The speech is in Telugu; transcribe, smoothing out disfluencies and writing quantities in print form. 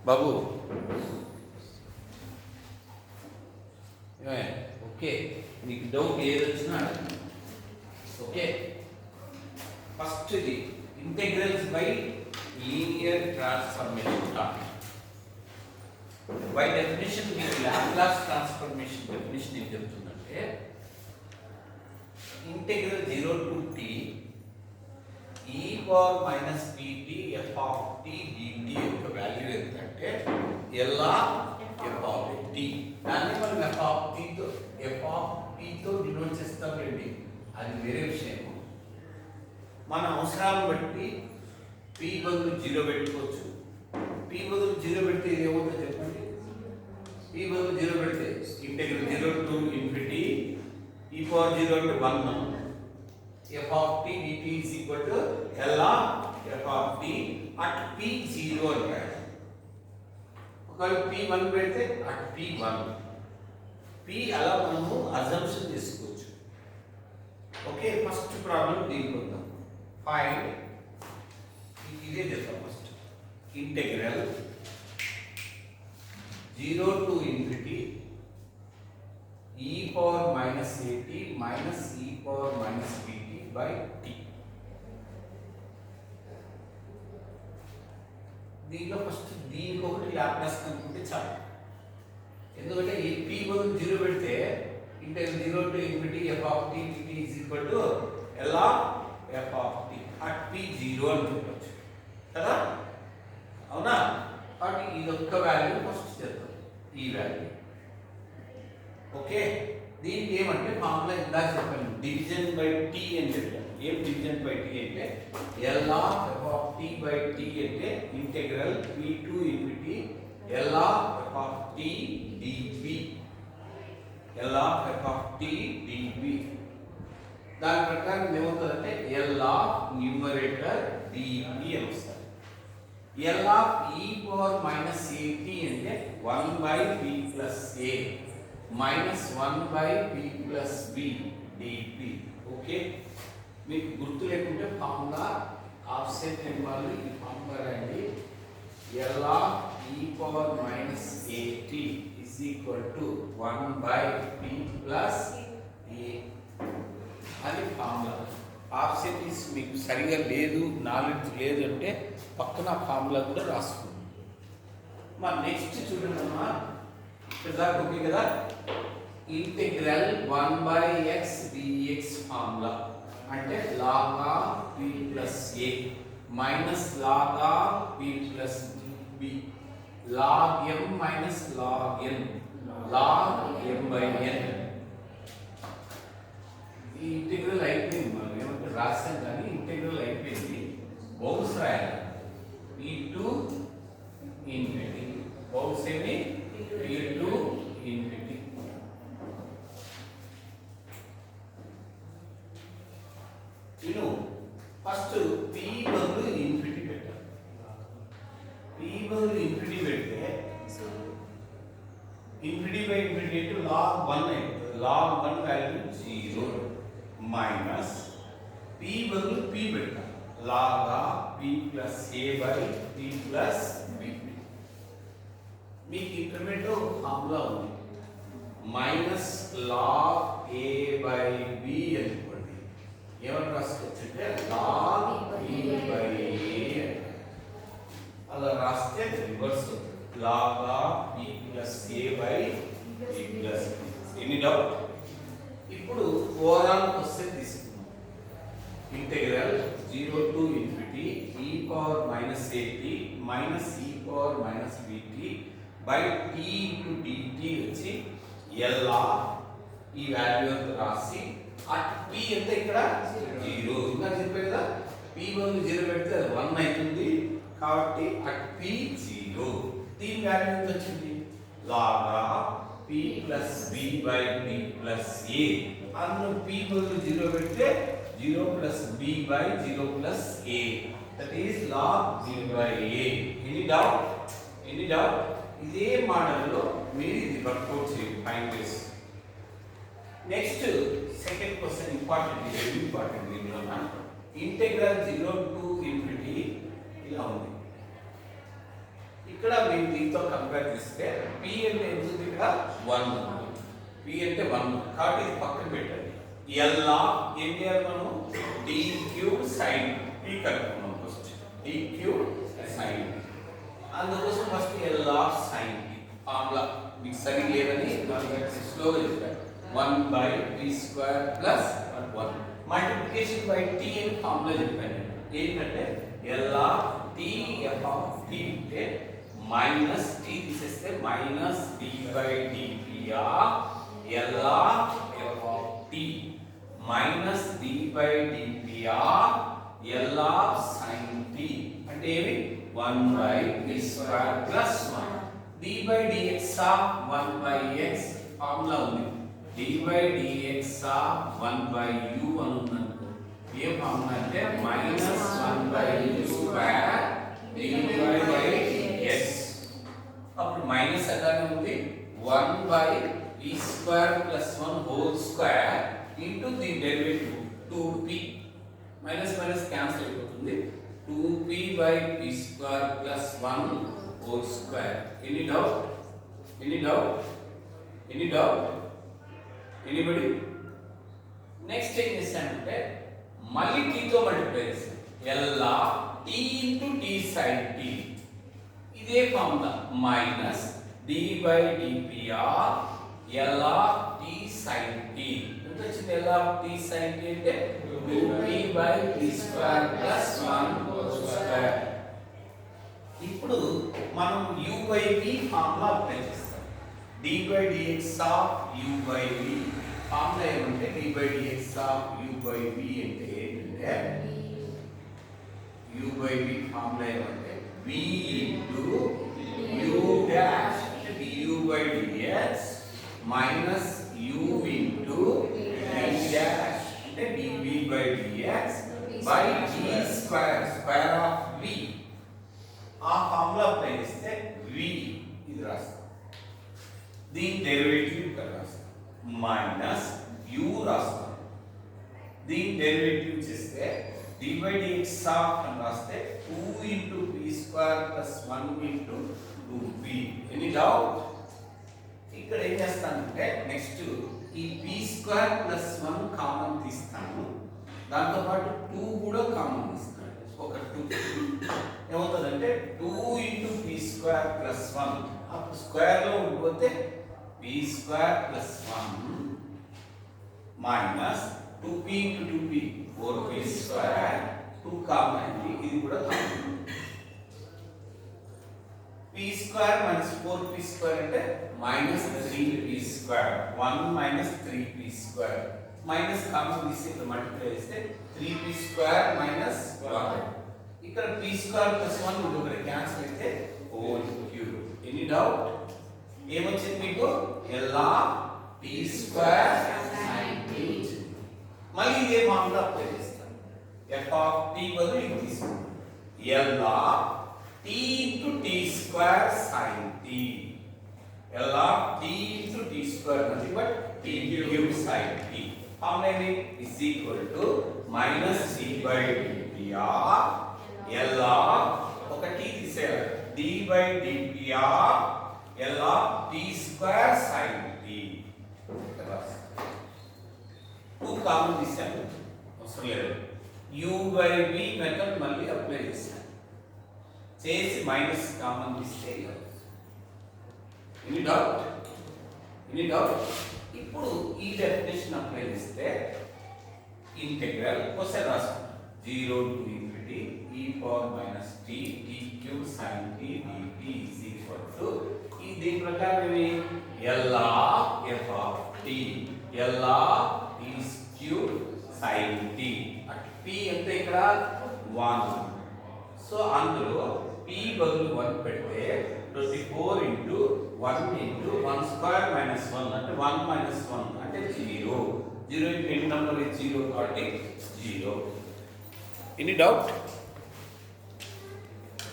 బాబు ఓకే, నీకు డౌట్ ఏది వచ్చినా ఓకే. ఫస్ట్ ఇది integrals by linear transformation topic. By definition మీకు లాప్లాస్ ట్రాన్స్ఫర్మేషన్ డెఫినేషన్ ఏం చెప్తుందంటే integral 0 to t e power minus pt f of t dt యొక్క వాల్యూ ఎంతంటే ln f of t. దాన్ని మనం f of t తో డినోట్ చేస్తాం రండి, అది వేరే విషయం. మన అవసరాన్ని బట్టి p బదులు 0 పెట్టుకోవచ్చు. p బదులు 0 పెడితే ఇది ఏమవుతుందో చెప్పండి. p బదులు 0 పెడితే integral 0 to infinity e power 0 అంటే 1 f of t dt is equal to ln f of t at p 0 అంటే ఒకవేళ p 1 పెడితే at p 1 p అలా మనము అజంప్షన్ చేసుకోవచ్చు. ఓకే, ఫస్ట్ ప్రాబ్లం దీనికి వద్దాం. ఫైండ్ ఇదే చేద్దాం. First integral 0 to infinity e power minus at minus e power minus bt by t. దీంట్లో ఫస్ట్ దీనికి ఒకటి లాప్లాస్ కనుక్కుంటే చాలు. ఎందుకంటే ఈ p బదులు 0 పెడితే integral 0 to infinity f of t dt is equal to ln f of t at p 0 అని చెప్పొచ్చు కదా, అవునా? కాబట్టి ఇదొక్క వాల్యూ ఫస్ట్ చేద్దాం, ఈ వాల్యూ. ఓకే, దీనికి ఏమంటే ఫార్ములా ఇందాక చెప్పాను, డివిజన్ బై టీ అని చెప్పాను. ఏం డివిజన్ బై టీ అంటే ln f of t by t అంటే integral p to infinity ln f of t dv, ln f of t dv. దాని ప్రకారం ఏమవుతుందంటే ln న్యూమరేటర్ dv అని వస్తుంది. ln e power minus at అంటే 1 by b plus a minus 1 by b plus b dp. Okay, మీకు గుర్తు లేకుంటే ఫార్ములా ఆఫ్సెట్ వాళ్ళు ఈ ఫార్ములా రాయండి. ln e power minus at is equal to 1 by b plus a అది ఫార్ములా. ఆఫ్సెట్ ఇస్ మీకు సరిగా లేదు, నాలెడ్జ్ లేదు అంటే పక్కన ఫార్ములా కూడా రాసుకోండి. మరి నెక్స్ట్ చూడండి అమ్మా, ఇక్కడ ఓకే కదా. Integral 1 by x dx formula అంటే log p plus a minus log p plus b log m minus log n log m by n. ఈ ఇంటెగ్రల్ అయిపోయింది, మనం ఏమంటే రాసాం కానీ ఇంటెగ్రల్ అయిపోయింది. బౌన్స్ రాయాలి e to infinity, బౌన్స్ ఏమి e to infinity. ఇను ఫస్ట్ p బదులు ఇన్ఫినిటీ పెట్టాలి. p బదులు ఇన్ఫినిటీ పెడితే ఇన్ఫినిటీ బై ఇన్ఫినిటీ అంటే log 1 అవుతుంది. log 1 వాల్యూ 0 మైనస్ p బదులు p పెట్టాలి. log p plus a by p plus b. మీకు ఇంటర్మీడియట్ ఫార్ములా ఉంది, minus log a by b అనుకోండి. ఏమని రాసుకోవచ్చు అంటే log b by a అలా రాస్తే reverse log p plus a by b plus b. Any doubt? ఇప్పుడు ఓవరాల్ క్వశ్చన్ తీసుకుందాం. Integral 0 to infinity e power minus at minus e power minus bt by t into dt వచ్చి ln ఈ వాల్యూ అంత రాసి అట్ p ఎంత ఇక్కడ 0. ఇంకా చెప్పే కదా, p బదులు 0 పెడితే అది 1 అవుతుంది. కాబట్టి అట్ p 0. దీని వాల్యూ ఎంత వచ్చింది? ln p plus b by b plus a. అందులో p బదులు 0 పెడితే 0 plus b by 0 plus a, that is log b by a. Any doubt? Any doubt? ఇదే మోడల్లో మీరు ఇది వర్కౌట్ చేయండి, ఫైండ్ చేసి. Next second question important, very important. దీనిలో ఇంటెగ్రల్ 0 to infinity ఇలా ఉంది. ఇక్కడ మీరు దీంతో కంపేర్ చేస్తే p అంటే ఎంత ఉంది ఇక్కడ 1 p అంటే 1 కాబట్టి ఇది పక్కన పెట్టండి l ఏం చేయాలి మనం dq sin p కనుక్కున్నాం ఫస్ట్ dq sin అందుకోసం first l sin p formula మీకు సరి లేదని స్లోగా చెప్పాను 1/p² + 1 మల్టిప్లికేషన్ బై t అని ఫార్ములా చెప్పాను ఏంటంటే l t f అంటే మైనస్ t తీసేస్తే minus d/dp l f minus d/dp l sin t అంటే ఏమి 1/p² + 1 d/dx 1/x ఫార్ములా ఉంది d/dx 1/u అని ఉందనుకో ఏ ఫార్ములా అంటే -1/u² d/dx అప్పుడు మైనస్ అలానే ఉంది 1/p² + 1 whole square into the derivative 2p minus minus cancel అయిపోతుంది 2p/p² + 1 whole square any doubt anybody next ఏం చేస్తానంటే మళ్ళీ t తో మల్టిప్లై చేస్తాను l t * t sin t ఇదే formula minus d/dp l t sin t ఎంత వచ్చింది l t sin t అంటే 2p/p² + 1 హోల్ స్క్వేర్ ఇప్పుడు మనం u/v ఫార్ములా అప్లై చేస్తాం d/dx u/v ఫార్ములా ఏమంటే d/dx u/v అంటే ఏంటంటే u/v ఫార్ములా ఏమంటే v u dash అంటే du/dx minus u v dash అంటే dv/dx by t square square of v ఆ ఫార్ములా అప్లై చేస్తే v ఇది రాస్తాం దీని డెరివేటివ్ ఇక్కడ రాస్తాం మైనస్ u రాస్తాం దీని డెరివేటివ్ చేస్తే d/dx అని రాస్తే 2 * p² + 1 * 2p ఎనీ డౌట్ ఇక్కడ ఏం చేస్తానంటే నెక్స్ట్ ఈ p² + 1 కామన్ తీస్తాను దాంతో పాటు 2 కూడా కామన్ తీస్తాను ఒక 2 ఏమవుతుందంటే 2 * p² + 1 అప్పుడు స్క్వేర్ లో ఉండిపోతే p² + 1 minus 2p * 2p 4p², 2 common అయింది ఇది కూడా కామన్ p² - 4p² అంటే -3p², 1 - 3p² మైనస్ కామన్ తీసి ఇక్కడ మల్టిప్లై చేస్తే 3p² - 1 ఇక్కడ p² + 1 ఇంకొకటి క్యాన్సిల్ అయితే హోల్ క్యూబ్ ఎనీ డౌట్ ఏమొచ్చింది మీకు l p² sin t మళ్ళీ ఇదే ఫార్ములా అప్లై చేస్తాం f బదులు ఇది తీసుకుంటాం l t * t² sin t l t * t² nothing but t cube sin t formula ఏంటి is equal to -d/dp l ఒక t తీసేయాలి d/dp l t² sin t 2 common తీసాను అవసరం లేదు u/v మెథడ్ మళ్ళీ అప్లై చేస్తాను చేసి మైనస్ కామన్ తీస్తే ఎనీ డౌట్ ఇప్పుడు ఈ డెఫినేషన్ అప్లై చేస్తే ఇంటెగ్రల్ క్వశ్చన్ రాస్తాం 0 to infinity e power minus t dq sin t dt is equal to దీని ప్రకారం l f of t l t cube sin t at p ఎంత ఇక్కడ 1 సో అందులో p బదులు 1 పెడితే 24 into 1 into 1 square minus 1 అంటే 1 minus 1 అంటే 0 0 into any number is 0 కాబట్టి 0 ఎనీ డౌట్